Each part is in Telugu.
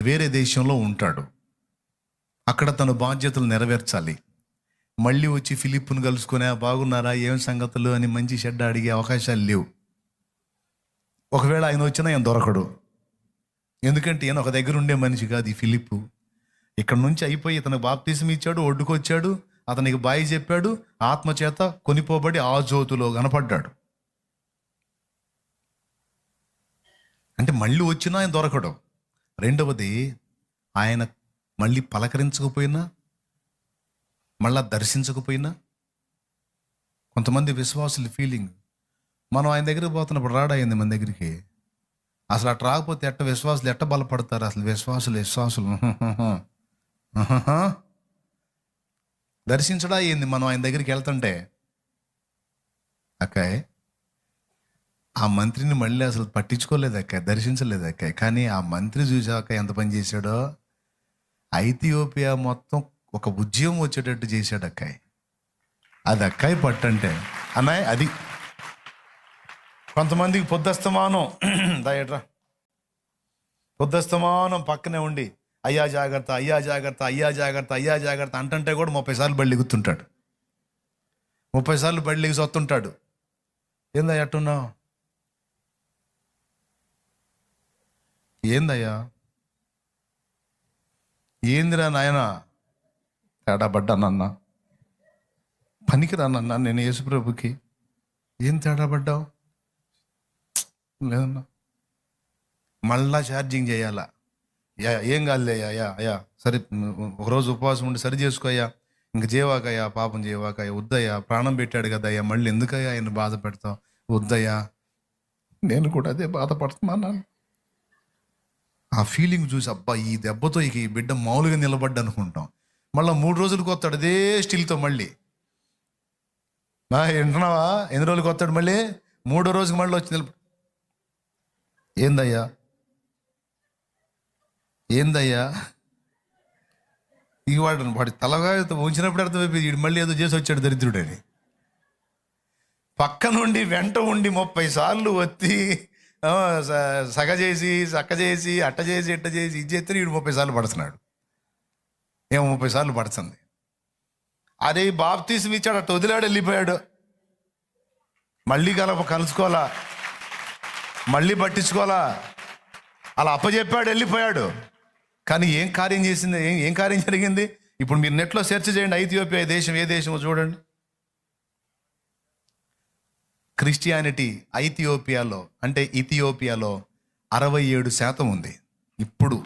వేరే దేశంలో ఉంటాడు. అక్కడ తన బాధ్యతలు నెరవేర్చాలి. మళ్ళీ వచ్చి ఫిలిప్పును కలుసుకునే బాగున్నారా, ఏం సంగతులు అని మంచి చెడ్డ అడిగే అవకాశాలు లేవు. ఒకవేళ ఆయన వచ్చినా ఆయన దొరకడు. ఎందుకంటే ఈయన ఒక దగ్గర ఉండే మనిషి కాదు ఈ ఫిలిప్పు. ఇక్కడ నుంచి అయిపోయి తనకు బాప్తిసం ఇచ్చాడు, ఒడ్డుకొచ్చాడు, అతనికి బాయి చెప్పాడు, ఆత్మచేత కొనిపోబడి ఆ జ్యోతిలో కనపడ్డాడు. అంటే మళ్ళీ వచ్చినా ఆయన దొరకడు. రెండవది, ఆయన మళ్ళీ పలకరించకపోయినా, మళ్ళా దర్శించకపోయినా, కొంతమంది విశ్వాసుల ఫీలింగ్, మనం ఆయన దగ్గరికి పోతున్నప్పుడు రాడయింది మన దగ్గరికి. అసలు అట్లా రాకపోతే ఎట్ట విశ్వాసులు ఎట్ట బలపడతారు? అసలు విశ్వాసులు దర్శించడా ఏంది మనం ఆయన దగ్గరికి వెళ్తుంటే? అక్కాయ్, ఆ మంత్రిని మళ్ళీ అసలు పట్టించుకోలేదు అక్కాయ్, దర్శించలేదు అక్కాయ్. కానీ ఆ మంత్రి చూసాక ఎంత పని చేశాడో, ఐథియోపియా మొత్తం ఒక ఉద్యమం వచ్చేటట్టు చేశాడు అక్కాయ్. అది అక్కాయ్ పట్టంటే అన్నాయ్. అది కొంతమందికి పొద్దస్తమానం దయట్రా, పొద్దస్తమానం పక్కనే ఉండి అయ్యా జాగ్రత్త, అయ్యా జాగ్రత్త, అయ్యా జాగ్రత్త, అయ్యా జాగ్రత్త అంటుంటే కూడా 30 సార్లు బళ్ళు ఎగుతుంటాడు. 30 సార్లు బళ్ళు ఎగిసి వస్తుంటాడు. ఏందా ఎట్టున్నావు? ఏందయ్యా, ఏందిరా నాయన, తేడా పడ్డానన్నా, పనికిరానన్నా నేను యేసుప్రభుకి. ఏం తేడా పడ్డావు? లేదన్నా. మళ్ళా ఛార్జింగ్ చేయాలా? ఏం కాదులే అయ్యా, సరే ఒకరోజు ఉపవాసం ఉండి సరి చేసుకోయ్యా, ఇంక చేయవాకయ్యా, పాపం చేయవాకయ్యా, వద్దయ్యా, ప్రాణం పెట్టాడు కదయ్యా, మళ్ళీ ఎందుకయ్యా ఆయన బాధ పెడతావు, వద్దయ్యా. నేను కూడా అదే బాధపడుతున్నాను. ఆ ఫీలింగ్ చూసి అబ్బా ఈ దెబ్బతో ఇక ఈ బిడ్డ మామూలుగా నిలబడ్డా అనుకుంటాం. మళ్ళీ 3 రోజులకు వస్తాడు అదే స్టిల్తో. మళ్ళీ వింటున్నావా, ఎన్ని రోజులకు వస్తాడు? మళ్ళీ 3వ రోజుకి మళ్ళీ వచ్చి ఏందయ్యా ఇక వాడి తలగా ఉంచినప్పుడు అర్థమైపోయింది మళ్ళీ ఏదో చేసి వచ్చాడు దరిద్రుడని. పక్క నుండి వెంట ఉండి 30 సార్లు వచ్చి సగ చేసి చక్క చేసి అట్ట చేసి ఇట్ట చేసి ఇది చేస్తే వీడు 30 సార్లు పడుతున్నాడు. 30 సార్లు పడుతుంది. అదే బాప్తీసం ఇచ్చాడు, అట్ట వదిలాడు, వెళ్ళిపోయాడు. మళ్ళీ కలుసుకోవాలా, మళ్ళీ పట్టించుకోవాలా, అలా అప్పచెప్పాడు, వెళ్ళిపోయాడు. కానీ ఏం కార్యం చేసింది, ఏం కార్యం జరిగింది? ఇప్పుడు మీరు నెట్లో సెర్చ్ చేయండి, ఐథియోపియా దేశం ఏ దేశమో చూడండి. క్రిస్టియానిటీ ఐథియోపియాలో అంటే ఇథియోపియాలో 67% ఉంది ఇప్పుడు.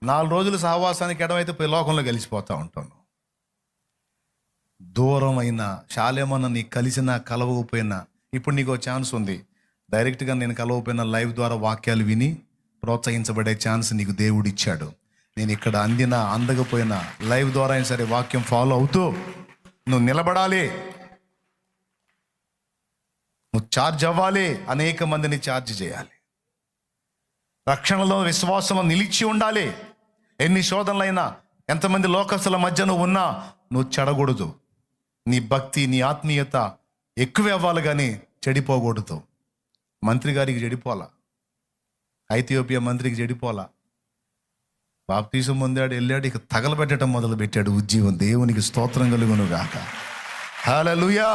4 రోజులు సహవాసానికి ఎడమైతే పోయి లోకంలో కలిసిపోతూ ఉంటాను. దూరమైన శాలేమన్న నీకు కలిసినా కలవకపోయినా ఇప్పుడు నీకు ఛాన్స్ ఉంది. డైరెక్ట్గా నేను కలవకపోయినా లైవ్ ద్వారా వాక్యాలు విని ప్రోత్సహించబడే ఛాన్స్ నీకు దేవుడు ఇచ్చాడు. నేను ఇక్కడ అందకపోయినా లైవ్ ద్వారా అయినా సరే వాక్యం ఫాలో అవుతూ నువ్వు నిలబడాలి, నువ్వు ఛార్జ్ అవ్వాలి, అనేక మందిని ఛార్జ్ చేయాలి. రక్షణలో విశ్వాసం నిలిచి ఉండాలి. ఎన్ని శోధనలైనా, ఎంతమంది లోకస్తుల మధ్య నువ్వు ఉన్నా నువ్వు చెడకూడదు. నీ భక్తి, నీ ఆత్మీయత ఎక్కువ అవ్వాలి కానీ చెడిపోకూడదు. మంత్రి గారికి చెడిపోలా, ఐథియోపియా మంత్రికి చెడిపోలా. బాప్తీసం పొందాడు, వెళ్ళాడు, ఇక తగలబెట్టడం మొదలు పెట్టాడు ఉజ్జీవం. దేవునికి స్తోత్రం కలుగును గాక. హల్లెలూయా.